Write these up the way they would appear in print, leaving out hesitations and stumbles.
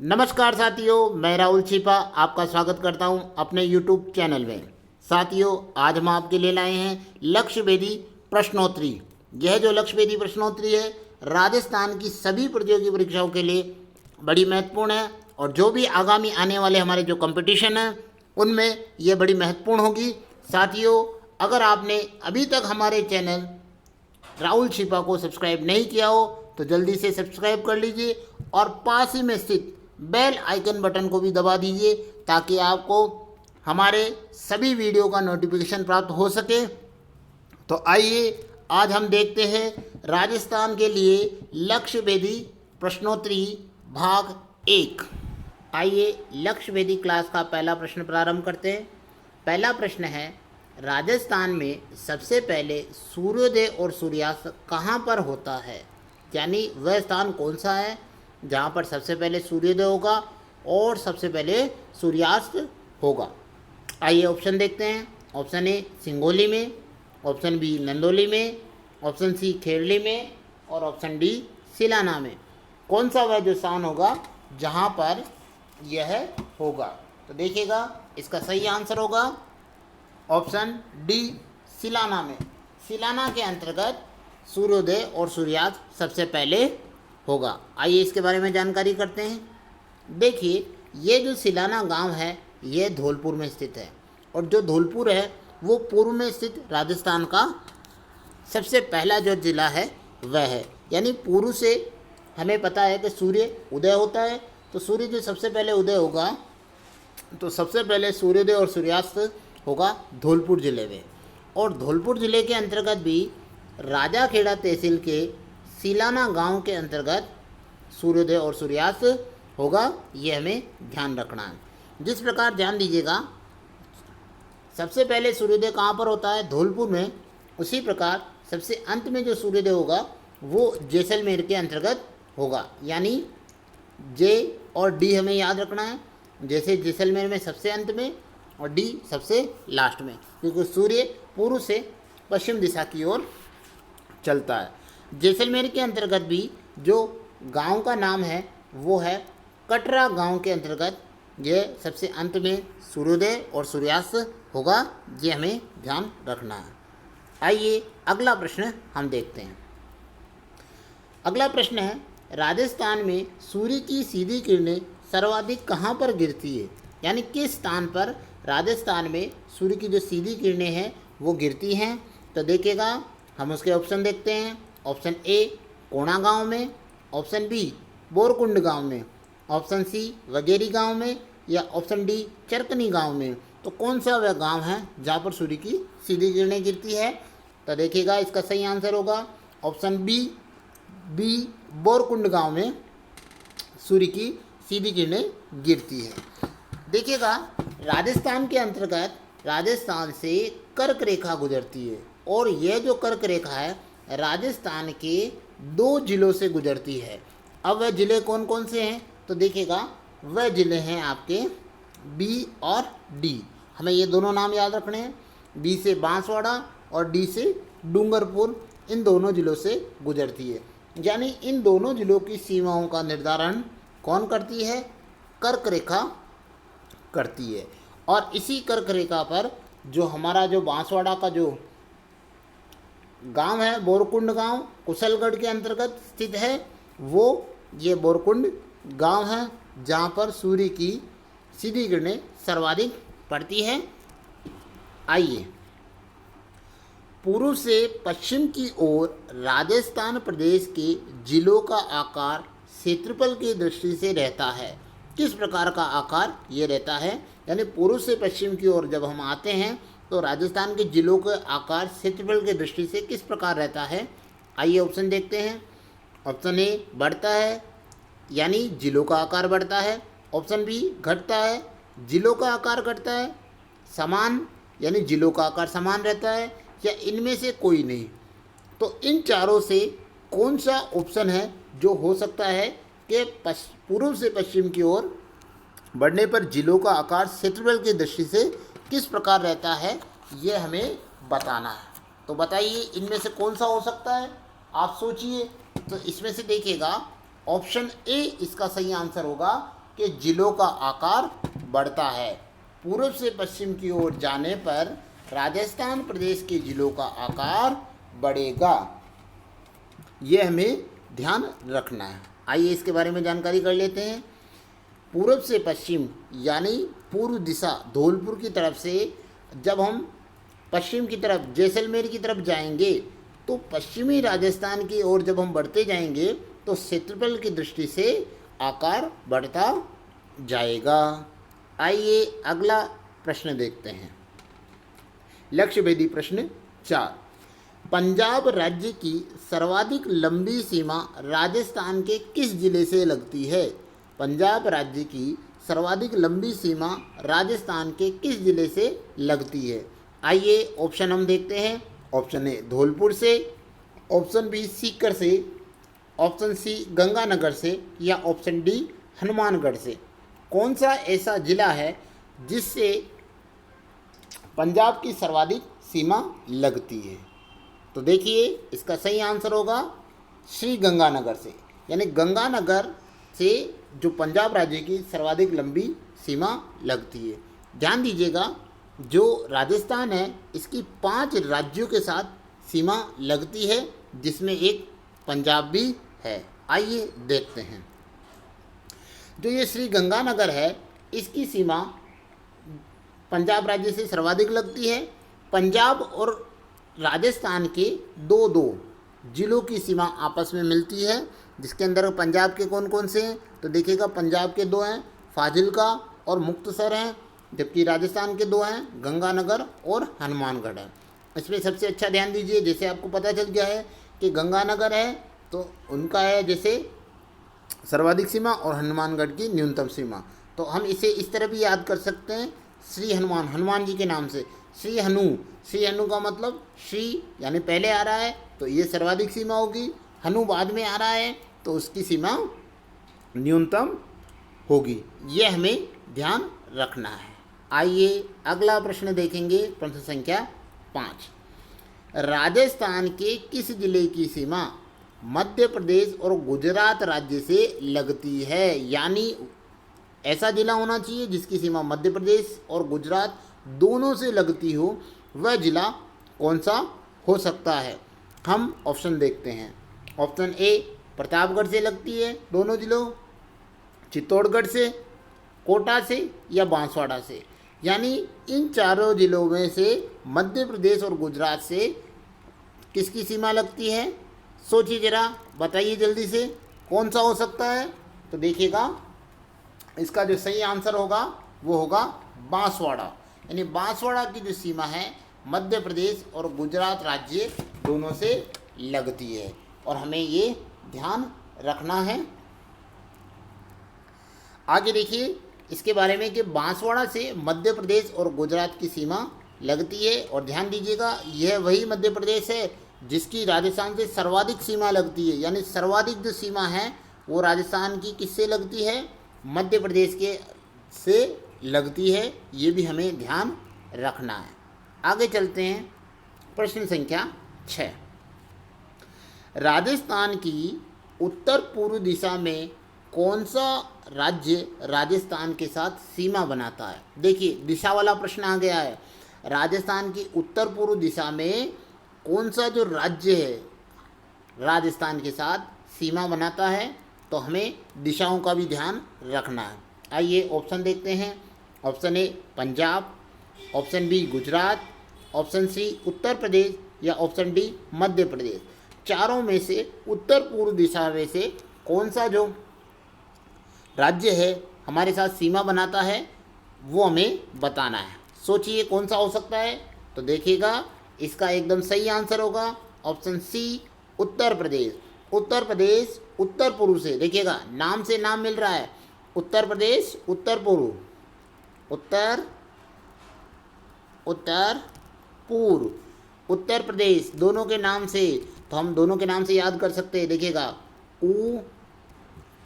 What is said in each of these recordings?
नमस्कार साथियों, मैं राहुल छिपा आपका स्वागत करता हूं अपने YouTube चैनल में। साथियों, आज हम आपके लिए लाए हैं लक्ष्य भेदी प्रश्नोत्तरी। यह जो लक्ष्य भेदी प्रश्नोत्तरी है राजस्थान की सभी प्रतियोगी परीक्षाओं के लिए बड़ी महत्वपूर्ण है और जो भी आगामी आने वाले हमारे जो कंपटीशन हैं उनमें ये बड़ी महत्वपूर्ण होगी। साथियों, अगर आपने अभी तक हमारे चैनल राहुल छिपा को सब्सक्राइब नहीं किया हो तो जल्दी से सब्सक्राइब कर लीजिए और पास ही में स्थित बेल आइकन बटन को भी दबा दीजिए ताकि आपको हमारे सभी वीडियो का नोटिफिकेशन प्राप्त हो सके। तो आइए आज हम देखते हैं राजस्थान के लिए लक्ष्य भेदी प्रश्नोत्तरी भाग 1। आइए लक्ष्य भेदी क्लास का पहला प्रश्न प्रारंभ करते हैं। पहला प्रश्न है, राजस्थान में सबसे पहले सूर्योदय और सूर्यास्त कहाँ पर होता है? यानी वह स्थान कौन सा है जहाँ पर सबसे पहले सूर्योदय होगा और सबसे पहले सूर्यास्त होगा। आइए ऑप्शन देखते हैं। ऑप्शन ए सिंगोली में, ऑप्शन बी नंदोली में, ऑप्शन सी खेरली में और ऑप्शन डी सिलाना में। कौन सा वह जो स्थान होगा जहाँ पर यह होगा? तो देखिएगा, इसका सही आंसर होगा ऑप्शन डी सिलाना में। सिलाना के अंतर्गत सूर्योदय और सूर्यास्त सबसे पहले होगा। आइए इसके बारे में जानकारी करते हैं। देखिए, ये जो सिलाना गांव है ये धौलपुर में स्थित है और जो धौलपुर है वो पूर्व में स्थित राजस्थान का सबसे पहला जो ज़िला है वह है। यानी पूर्व से हमें पता है कि सूर्य उदय होता है, तो सूर्य जो सबसे पहले उदय होगा तो सबसे पहले सूर्योदय और सूर्यास्त होगा धौलपुर ज़िले में। और धौलपुर ज़िले के अंतर्गत भी राजाखेड़ा तहसील के सिलाना गांव के अंतर्गत सूर्योदय और सूर्यास्त होगा, ये हमें ध्यान रखना है। जिस प्रकार ध्यान दीजिएगा, सबसे पहले सूर्योदय कहाँ पर होता है? धौलपुर में। उसी प्रकार सबसे अंत में जो सूर्योदय होगा वो जैसलमेर के अंतर्गत होगा। यानी जे और डी हमें याद रखना है। जैसे जैसलमेर में सबसे अंत में और डी सबसे लास्ट में, क्योंकि सूर्य पूर्व से पश्चिम दिशा की ओर चलता है। जैसलमेर के अंतर्गत भी जो गांव का नाम है वो है कटरा गांव के अंतर्गत यह सबसे अंत में सूर्योदय और सूर्यास्त होगा, ये हमें ध्यान रखना है। आइए अगला प्रश्न हम देखते हैं। अगला प्रश्न है, राजस्थान में सूर्य की सीधी किरणें सर्वाधिक कहाँ पर गिरती है? यानी किस स्थान पर राजस्थान में सूर्य की जो सीधी किरणें हैं वो गिरती हैं? तो देखिएगा, हम उसके ऑप्शन देखते हैं। ऑप्शन ए कोणा गांव में, ऑप्शन बी बोरकुंड गांव में, ऑप्शन सी वगेरी गांव में या ऑप्शन डी चरकनी गांव में। तो कौन सा वह गांव है जहाँ पर सूर्य की सीधी किरणें गिरती है? तो देखिएगा, इसका सही आंसर होगा ऑप्शन बी बोरकुंड गांव में सूर्य की सीधी किरणें गिरती है। देखिएगा, राजस्थान के अंतर्गत राजस्थान से कर्क रेखा गुजरती है और यह जो कर्क रेखा है राजस्थान के 2 जिलों से गुजरती है। अब वह ज़िले कौन कौन से हैं? तो देखिएगा, वह ज़िले हैं आपके बी और डी। हमें ये दोनों नाम याद रखने हैं। बी से बांसवाड़ा और डी से डूंगरपुर, इन दोनों ज़िलों से गुजरती है। यानी इन दोनों ज़िलों की सीमाओं का निर्धारण कौन करती है? कर्क रेखा करती है। और इसी कर्क रेखा पर जो हमारा जो बांसवाड़ा का जो गांव है बोरकुंड गांव कुशलगढ़ के अंतर्गत स्थित है, वो ये बोरकुंड गांव है जहां पर सूर्य की सीधी किरणें सर्वाधिक पड़ती है। आइए, पूर्व से पश्चिम की ओर राजस्थान प्रदेश के जिलों का आकार क्षेत्रफल की दृष्टि से रहता है। किस प्रकार का आकार ये रहता है? यानी पूर्व से पश्चिम की ओर जब हम आते हैं तो राजस्थान के जिलों का आकार क्षेत्रफल की दृष्टि से किस प्रकार रहता है? आइए ऑप्शन देखते हैं। ऑप्शन ए बढ़ता है, यानी जिलों का आकार बढ़ता है। ऑप्शन बी घटता है, जिलों का आकार घटता है। समान, यानी जिलों का आकार समान रहता है, या इनमें से कोई नहीं। तो इन चारों से कौन सा ऑप्शन है जो हो सकता है कि पूर्व से पश्चिम की ओर बढ़ने पर जिलों का आकार क्षेत्रफल की दृष्टि से किस प्रकार रहता है, ये हमें बताना है। तो बताइए इनमें से कौन सा हो सकता है? आप सोचिए। तो इसमें से देखिएगा, ऑप्शन ए इसका सही आंसर होगा। कि जिलों का आकार बढ़ता है। पूर्व से पश्चिम की ओर जाने पर राजस्थान प्रदेश के जिलों का आकार बढ़ेगा। ये हमें ध्यान रखना है। आइए इसके बारे में जानकारी कर लेते हैं। पूर्व से पश्चिम यानी पूर्व दिशा धौलपुर की तरफ से जब हम पश्चिम की तरफ जैसलमेर की तरफ जाएंगे तो पश्चिमी राजस्थान की ओर जब हम बढ़ते जाएंगे तो क्षेत्रफल की दृष्टि से आकार बढ़ता जाएगा। आइए अगला प्रश्न देखते हैं। लक्ष्य भेदी प्रश्न 4। पंजाब राज्य की सर्वाधिक लंबी सीमा राजस्थान के किस जिले से लगती है? पंजाब राज्य की सर्वाधिक लंबी सीमा राजस्थान के किस जिले से लगती है? आइए ऑप्शन हम देखते हैं। ऑप्शन ए धौलपुर से, ऑप्शन बी सीकर से, ऑप्शन सी गंगानगर से या ऑप्शन डी हनुमानगढ़ से। कौन सा ऐसा जिला है जिससे पंजाब की सर्वाधिक सीमा लगती है? तो देखिए इसका सही आंसर होगा श्री गंगानगर से, यानी गंगानगर से जो पंजाब राज्य की सर्वाधिक लंबी सीमा लगती है। ध्यान दीजिएगा, जो राजस्थान है इसकी 5 राज्यों के साथ सीमा लगती है, जिसमें एक पंजाब भी है। आइए देखते हैं। जो ये श्री गंगानगर है इसकी सीमा पंजाब राज्य से सर्वाधिक लगती है। पंजाब और राजस्थान के दो जिलों की सीमा आपस में मिलती है, जिसके अंदर पंजाब के कौन कौन से हैं? तो देखिएगा पंजाब के 2 हैं, फाजिल्का और मुक्तसर हैं, जबकि राजस्थान के 2 हैं, गंगानगर और हनुमानगढ़ है। इसमें सबसे अच्छा ध्यान दीजिए, जैसे आपको पता चल गया है कि गंगानगर है तो उनका है जैसे सर्वाधिक सीमा और हनुमानगढ़ की न्यूनतम सीमा। तो हम इसे इस तरह भी याद कर सकते हैं, श्री हनुमान, हनुमान जी के नाम से श्री हनु का मतलब श्री यानी पहले आ रहा है तो ये सर्वाधिक सीमा होगी, हनु बाद में आ रहा है तो उसकी सीमा न्यूनतम होगी। ये हमें ध्यान रखना है। आइए अगला प्रश्न देखेंगे, प्रश्न संख्या 5। राजस्थान के किस जिले की सीमा मध्य प्रदेश और गुजरात राज्य से लगती है? यानी ऐसा जिला होना चाहिए जिसकी सीमा मध्य प्रदेश और गुजरात दोनों से लगती हो, वह जिला कौन सा हो सकता है? हम ऑप्शन देखते हैं। ऑप्शन ए प्रतापगढ़ से लगती है दोनों जिलों, चित्तौड़गढ़ से, कोटा से या बांसवाड़ा से। यानी इन चारों जिलों में से मध्य प्रदेश और गुजरात से किसकी सीमा लगती है? सोचिए जरा, बताइए जल्दी से कौन सा हो सकता है? तो देखिएगा इसका जो सही आंसर होगा वो होगा बांसवाड़ा। यानी बांसवाड़ा की जो सीमा है मध्य प्रदेश और गुजरात राज्य दोनों से लगती है और हमें ये ध्यान रखना है। आगे देखिए इसके बारे में कि बांसवाड़ा से मध्य प्रदेश और गुजरात की सीमा लगती है और ध्यान दीजिएगा यह वही मध्य प्रदेश है जिसकी राजस्थान से सर्वाधिक सीमा लगती है। यानी सर्वाधिक जो सीमा है वो राजस्थान की किससे लगती है? मध्य प्रदेश के से लगती है। ये भी हमें ध्यान रखना है। आगे चलते हैं, प्रश्न संख्या 6। राजस्थान की उत्तर पूर्व दिशा में कौन सा राज्य राजस्थान के साथ सीमा बनाता है? देखिए दिशा वाला प्रश्न आ गया है। राजस्थान की उत्तर पूर्व दिशा में कौन सा जो राज्य है राजस्थान के साथ सीमा बनाता है? तो हमें दिशाओं का भी ध्यान रखना है। आइए ऑप्शन देखते हैं। Option A Punjab, option B Gujarat, option C Uttar Pradesh या ऑप्शन डी मध्य प्रदेश। चारों में से उत्तर पूर्व दिशा में से कौन सा जो राज्य है हमारे साथ सीमा बनाता है वो हमें बताना है। सोचिए कौन सा हो सकता है? तो देखिएगा इसका एकदम सही आंसर होगा ऑप्शन सी उत्तर प्रदेश। उत्तर प्रदेश उत्तर पूर्व से, देखिएगा नाम से नाम मिल रहा है, उत्तर प्रदेश उत्तर पूर्व, उत्तर पूर्व, उत्तर प्रदेश दोनों के नाम से। तो हम दोनों के नाम से याद कर सकते हैं। देखिएगा ऊ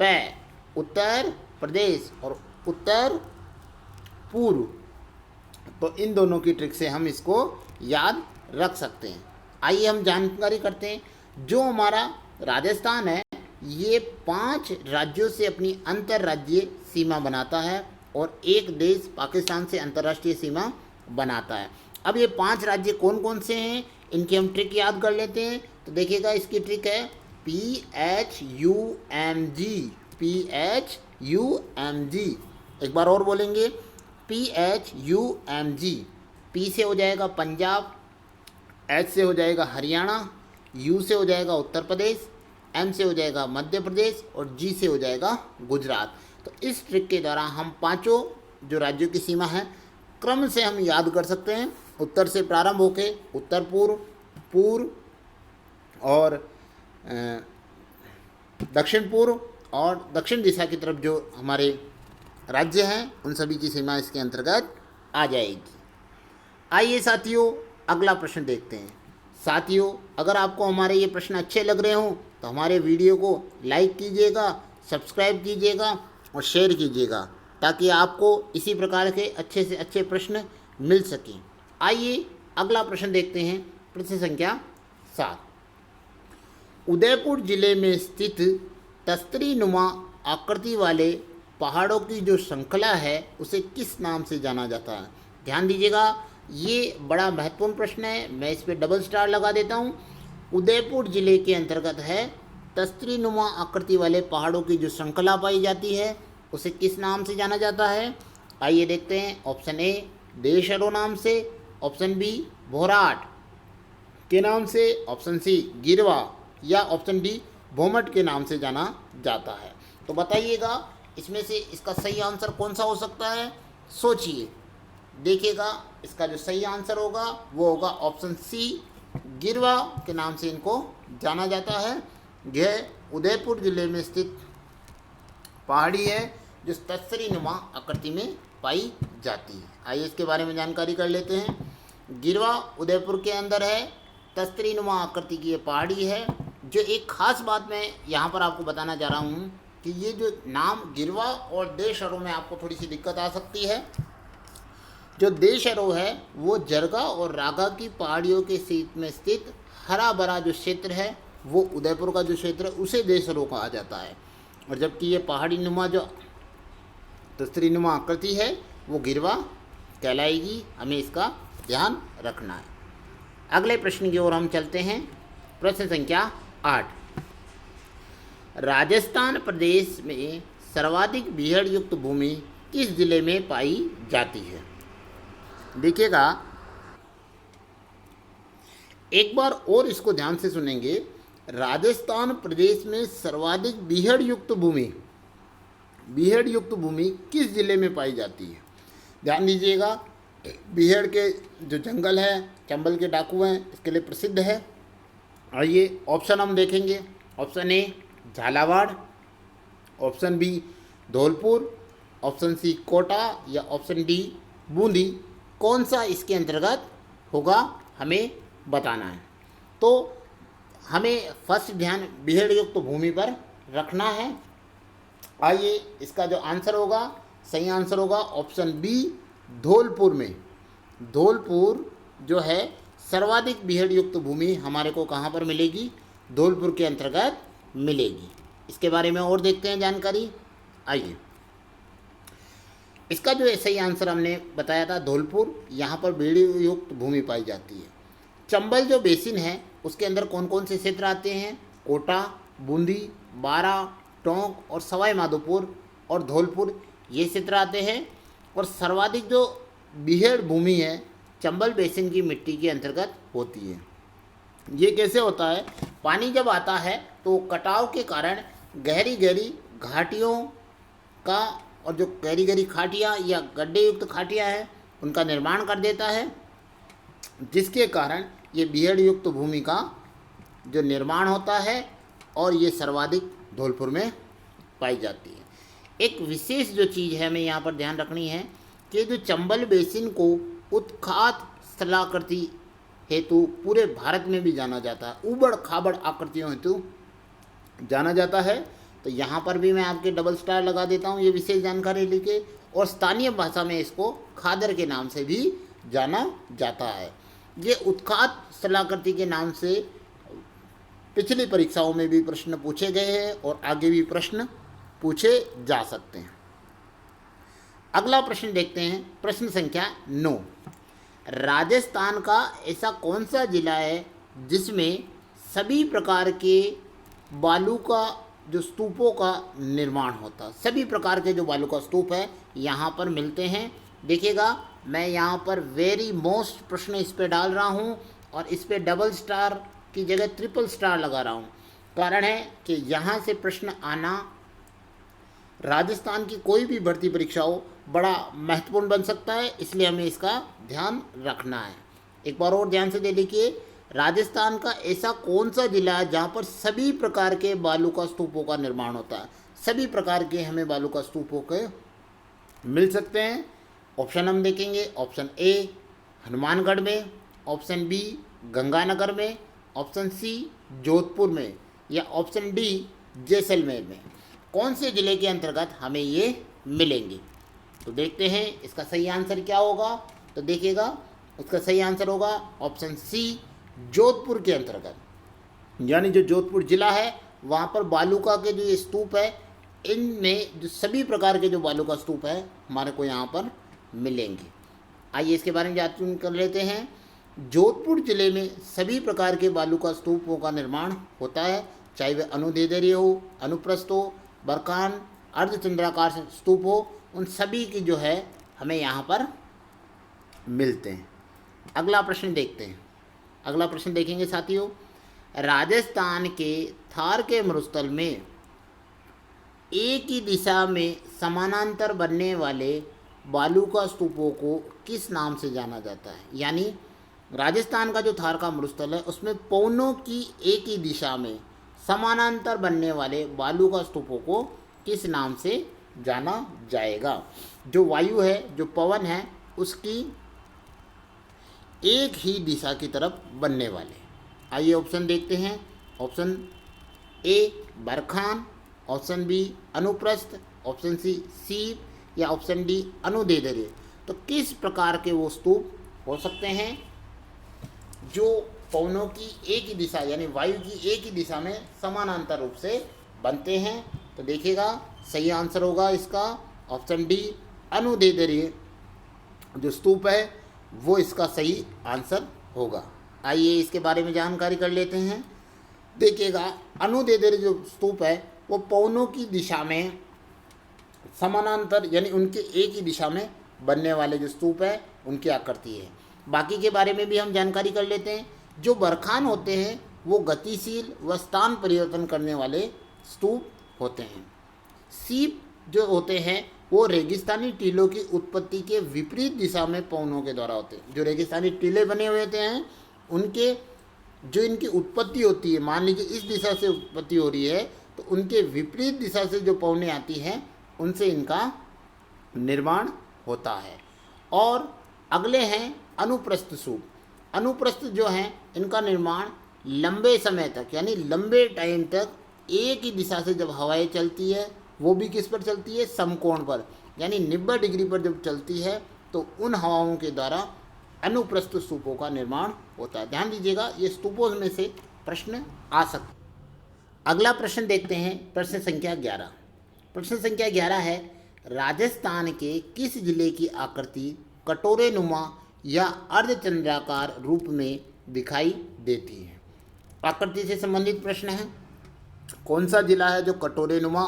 पै उत्तर प्रदेश और उत्तर पूर्व, तो इन दोनों की ट्रिक से हम इसको याद रख सकते हैं। आइए हम जानकारी करते हैं। जो हमारा राजस्थान है ये 5 राज्यों से अपनी अंतर्राज्यीय सीमा बनाता है और एक देश पाकिस्तान से अंतर्राष्ट्रीय सीमा बनाता है। अब ये 5 राज्य कौन कौन से हैं, इनकी हम ट्रिक याद कर लेते हैं। तो देखिएगा, इसकी ट्रिक है PHUMG, PHUMG। एक बार और बोलेंगे, PHUMG। P से हो जाएगा पंजाब, H से हो जाएगा हरियाणा, U से हो जाएगा उत्तर प्रदेश, M से हो जाएगा मध्य प्रदेश और G से हो जाएगा गुजरात। तो इस ट्रिक के द्वारा हम 5 जो राज्यों की सीमा है क्रम से हम याद कर सकते हैं। उत्तर से प्रारंभ होके उत्तर पूर्व, पूर्व और दक्षिण पूर्व और दक्षिण दिशा की तरफ जो हमारे राज्य हैं उन सभी की सीमा इसके अंतर्गत आ जाएगी। आइए साथियों, अगला प्रश्न देखते हैं। साथियों, अगर आपको हमारे ये प्रश्न अच्छे लग रहे हों तो हमारे वीडियो को लाइक कीजिएगा, सब्सक्राइब कीजिएगा और शेयर कीजिएगा, ताकि आपको इसी प्रकार के अच्छे से अच्छे प्रश्न मिल सकें। आइए अगला प्रश्न देखते हैं। प्रश्न संख्या 7। उदयपुर जिले में स्थित तस्तरी नुमा आकृति वाले पहाड़ों की जो श्रृंखला है उसे किस नाम से जाना जाता है? ध्यान दीजिएगा, ये बड़ा महत्वपूर्ण प्रश्न है। मैं इस पर डबल स्टार लगा देता हूँ। उदयपुर जिले के अंतर्गत है तस्तरी नुमा आकृति वाले पहाड़ों की जो श्रृंखला पाई जाती है उसे किस नाम से जाना जाता है? आइए देखते हैं। ऑप्शन ए देशरो नाम से, ऑप्शन बी भोराट के नाम से, ऑप्शन सी गिरवा या ऑप्शन डी भोमट के नाम से जाना जाता है। तो बताइएगा इसमें से इसका सही आंसर कौन सा हो सकता है? सोचिए, देखिएगा इसका जो सही आंसर होगा वो होगा ऑप्शन सी, गिरवा के नाम से इनको जाना जाता है। यह उदयपुर जिले में स्थित पहाड़ी है जो तस्तरी नुमा आकृति में पाई जाती है। आइए इसके बारे में जानकारी कर लेते हैं। गिरवा उदयपुर के अंदर है, तस्तरी नुमा आकृति की ये पहाड़ी है। जो एक खास बात मैं यहाँ पर आपको बताना चाह रहा हूँ कि ये जो नाम गिरवा और देशरो में आपको थोड़ी सी दिक्कत आ सकती है। जो देशरो है वो जरगा और रागा की पहाड़ियों के सीट में स्थित हरा भरा जो क्षेत्र है वो उदयपुर का जो क्षेत्र है उसे देशरो कहा जाता है, और जबकि ये पहाड़ी नुमा जो तस्तरी नुमा आकृति है वो गिरवा कहलाएगी। हमें इसका ध्यान रखना है। अगले प्रश्न की ओर हम चलते हैं। प्रश्न संख्या 8। राजस्थान प्रदेश में सर्वाधिक बीहड़ युक्त भूमि किस जिले में पाई जाती है? देखिएगा, एक बार और इसको ध्यान से सुनेंगे। राजस्थान प्रदेश में सर्वाधिक बीहड़ युक्त भूमि किस जिले में पाई जाती है? ध्यान दीजिएगा, बीहड़ के जो जंगल है, चंबल के डाकू हैं, इसके लिए प्रसिद्ध है। आइए ऑप्शन हम देखेंगे। Option A Jhalawar, option B Dholpur, option C Kota या ऑप्शन डी बूंदी। कौन सा इसके अंतर्गत होगा हमें बताना है। तो हमें फर्स्ट ध्यान बीहड़ युक्त भूमि पर रखना है। आइए इसका जो आंसर होगा, सही आंसर होगा ऑप्शन बी धौलपुर में। धौलपुर जो है सर्वाधिक बीहड़ युक्त भूमि हमारे को कहाँ पर मिलेगी? धौलपुर के अंतर्गत मिलेगी। इसके बारे में और देखते हैं जानकारी। आइए, इसका जो सही आंसर हमने बताया था धौलपुर, यहाँ पर बीहड़ युक्त भूमि पाई जाती है। चंबल जो बेसिन है उसके अंदर कौन कौन से क्षेत्र आते हैं? कोटा, बूंदी, बारा, टोंक और सवाई माधोपुर और धौलपुर, ये क्षेत्र आते हैं। और सर्वाधिक जो बीहड़ भूमि है चंबल बेसिन की मिट्टी के अंतर्गत होती है। ये कैसे होता है? पानी जब आता है तो कटाव के कारण गहरी गहरी घाटियों का, और जो गहरी गहरी खाटियाँ या गड्ढे युक्त खाटियाँ हैं उनका निर्माण कर देता है, जिसके कारण ये बीहड़ युक्त भूमि का जो निर्माण होता है और ये सर्वाधिक धौलपुर में पाई जाती है। एक विशेष जो चीज़ है हमें यहाँ पर ध्यान रखनी है कि जो चंबल बेसिन को उत्खात स्थलाकृति हेतु पूरे भारत में भी जाना जाता है, ऊबड़ खाबड़ आकृतियों हेतु जाना जाता है। तो यहाँ पर भी मैं आपके डबल स्टार लगा देता हूँ ये विशेष जानकारी लिखे। और स्थानीय भाषा में इसको खादर के नाम से भी जाना जाता है। ये उत्खात स्थलाकृति के नाम से पिछली परीक्षाओं में भी प्रश्न पूछे गए हैं और आगे भी प्रश्न पूछे जा सकते हैं। अगला प्रश्न देखते हैं, प्रश्न संख्या 9। राजस्थान का ऐसा कौन सा जिला है जिसमें सभी प्रकार के बालू का जो स्तूपों का निर्माण होता है? सभी प्रकार के जो बालू का स्तूप है यहाँ पर मिलते हैं। देखिएगा, मैं यहाँ पर वेरी मोस्ट प्रश्न इस पे डाल रहा हूँ और इस पे डबल स्टार की जगह ट्रिपल स्टार लगा रहा हूँ। कारण है कि यहाँ से प्रश्न आना राजस्थान की कोई भी भर्ती परीक्षा हो बड़ा महत्वपूर्ण बन सकता है, इसलिए हमें इसका ध्यान रखना है। एक बार और ध्यान से दे देखिए, राजस्थान का ऐसा कौन सा जिला है जहाँ पर सभी प्रकार के बालू का स्तूपों का निर्माण होता है? सभी प्रकार के हमें बालू का स्तूपों के मिल सकते हैं। ऑप्शन हम देखेंगे, ऑप्शन ए हनुमानगढ़ में, ऑप्शन बी गंगानगर में, ऑप्शन सी जोधपुर में, या ऑप्शन डी जैसलमेर में। कौन से ज़िले के अंतर्गत हमें ये मिलेंगे? तो देखते हैं इसका सही आंसर क्या होगा। तो देखिएगा, उसका सही आंसर होगा ऑप्शन सी जोधपुर के अंतर्गत, यानी जो जोधपुर ज़िला है वहाँ पर बालू का के जो ये स्तूप है, इनमें जो सभी प्रकार के जो बालू का स्तूप है हमारे को यहाँ पर मिलेंगे। आइए इसके बारे में जानकारी कर लेते हैं। जोधपुर ज़िले में सभी प्रकार के बालू का स्तूपों का निर्माण होता है, चाहे वे अनुदैर्ध्य हो, अनुप्रस्थ हो, बरखान, अर्धचंद्राकार स्तूप हो, उन सभी की जो है हमें यहाँ पर मिलते हैं। अगला प्रश्न देखते हैं। अगला प्रश्न देखेंगे साथियों, राजस्थान के थार के मरुस्थल में एक ही दिशा में समानांतर बनने वाले बालू का स्तूपों को किस नाम से जाना जाता है? यानी राजस्थान का जो थार का मरुस्थल है उसमें पवनों की एक ही दिशा में समानांतर बनने वाले बालू का स्तूपों को किस नाम से जाना जाएगा? जो वायु है, जो पवन है, उसकी एक ही दिशा की तरफ बनने वाले। आइए ऑप्शन देखते हैं। ऑप्शन ए बरखान, ऑप्शन बी अनुप्रस्थ, ऑप्शन सी सीप, या ऑप्शन डी अनुदैर्ध्य। तो किस प्रकार के वो स्तूप हो सकते हैं जो पवनों की एक ही दिशा यानी वायु की एक ही दिशा में समानांतर रूप से बनते हैं? तो देखिएगा, सही आंसर होगा इसका ऑप्शन डी अनुदैर्ध्य जो स्तूप है वो इसका सही आंसर होगा। आइए इसके बारे में जानकारी कर लेते हैं। देखिएगा, अनुदैर्ध्य जो स्तूप है वो पवनों की दिशा में समानांतर यानी उनके एक ही दिशा में बनने वाले जो स्तूप है उनकी आकृति है। बाकी के बारे में भी हम जानकारी कर लेते हैं। जो बरखान होते हैं वो गतिशील व स्थान परिवर्तन करने वाले स्तूप होते हैं। सीप जो होते हैं वो रेगिस्तानी टीलों की उत्पत्ति के विपरीत दिशा में पवनों के द्वारा होते हैं। जो रेगिस्तानी टीले बने हुए होते हैं उनके जो इनकी उत्पत्ति होती है, मान लीजिए इस दिशा से उत्पत्ति हो रही है तो उनके विपरीत दिशा से जो पवनें आती हैं उनसे इनका निर्माण होता है। और अगले हैं अनुप्रस्थ स्तूप। अनुप्रस्थ जो हैं इनका निर्माण लंबे समय तक यानी लंबे टाइम तक एक ही दिशा से जब हवाएं चलती है, वो भी किस पर चलती है? समकोण पर, यानी 90 डिग्री पर जब चलती है तो उन हवाओं के द्वारा अनुप्रस्थ स्तूपों का निर्माण होता है। ध्यान दीजिएगा, ये स्तूपों में से प्रश्न आ सकते। अगला प्रश्न देखते हैं, प्रश्न संख्या 11। प्रश्न संख्या 11 है, राजस्थान के किस जिले की आकृति कटोरे नुमा या अर्धचंद्राकार रूप में दिखाई देती है? आकृति से संबंधित प्रश्न है। कौन सा जिला है जो कटोरे नुमा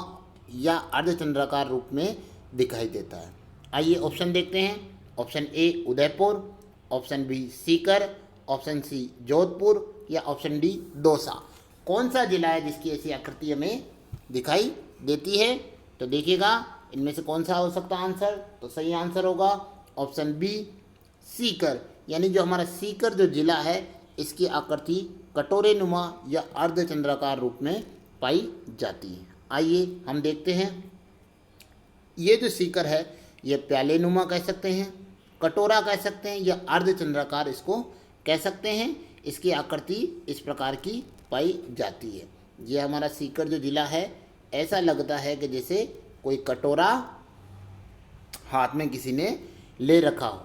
या अर्धचंद्राकार रूप में दिखाई देता है? आइए ऑप्शन देखते हैं। Option A Udaipur, option B Sikar, option C Jodhpur, या ऑप्शन डी दौसा। कौन सा जिला है जिसकी ऐसी आकृति हमें दिखाई देती है? तो देखिएगा, इनमें से कौन सा हो सकता है आंसर? तो सही आंसर होगा ऑप्शन बी सीकर, यानी जो हमारा सीकर जो जिला है इसकी आकृति कटोरे नुमा या अर्धचंद्राकार रूप में पाई जाती है। आइए हम देखते हैं। ये जो सीकर है ये प्याले नुमा कह सकते हैं, कटोरा कह सकते हैं, या अर्धचंद्राकार इसको कह सकते हैं। इसकी आकृति इस प्रकार की पाई जाती है। ये हमारा सीकर जो जिला है ऐसा लगता है कि जैसे कोई कटोरा हाथ में किसी ने ले रखा हो।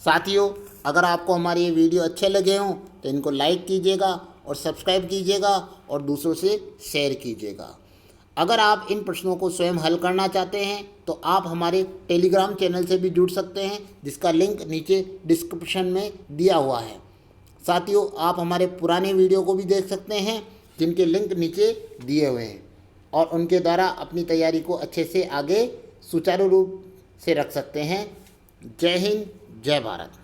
साथियों, अगर आपको हमारे ये वीडियो अच्छे लगे हों तो इनको लाइक कीजिएगा और सब्सक्राइब कीजिएगा और दूसरों से शेयर कीजिएगा। अगर आप इन प्रश्नों को स्वयं हल करना चाहते हैं तो आप हमारे टेलीग्राम चैनल से भी जुड़ सकते हैं, जिसका लिंक नीचे डिस्क्रिप्शन में दिया हुआ है। साथियों, आप हमारे पुराने वीडियो को भी देख सकते हैं, जिनके लिंक नीचे दिए हुए हैं, और उनके द्वारा अपनी तैयारी को अच्छे से आगे सुचारू रूप से रख सकते हैं। जय हिंद, जय भारत।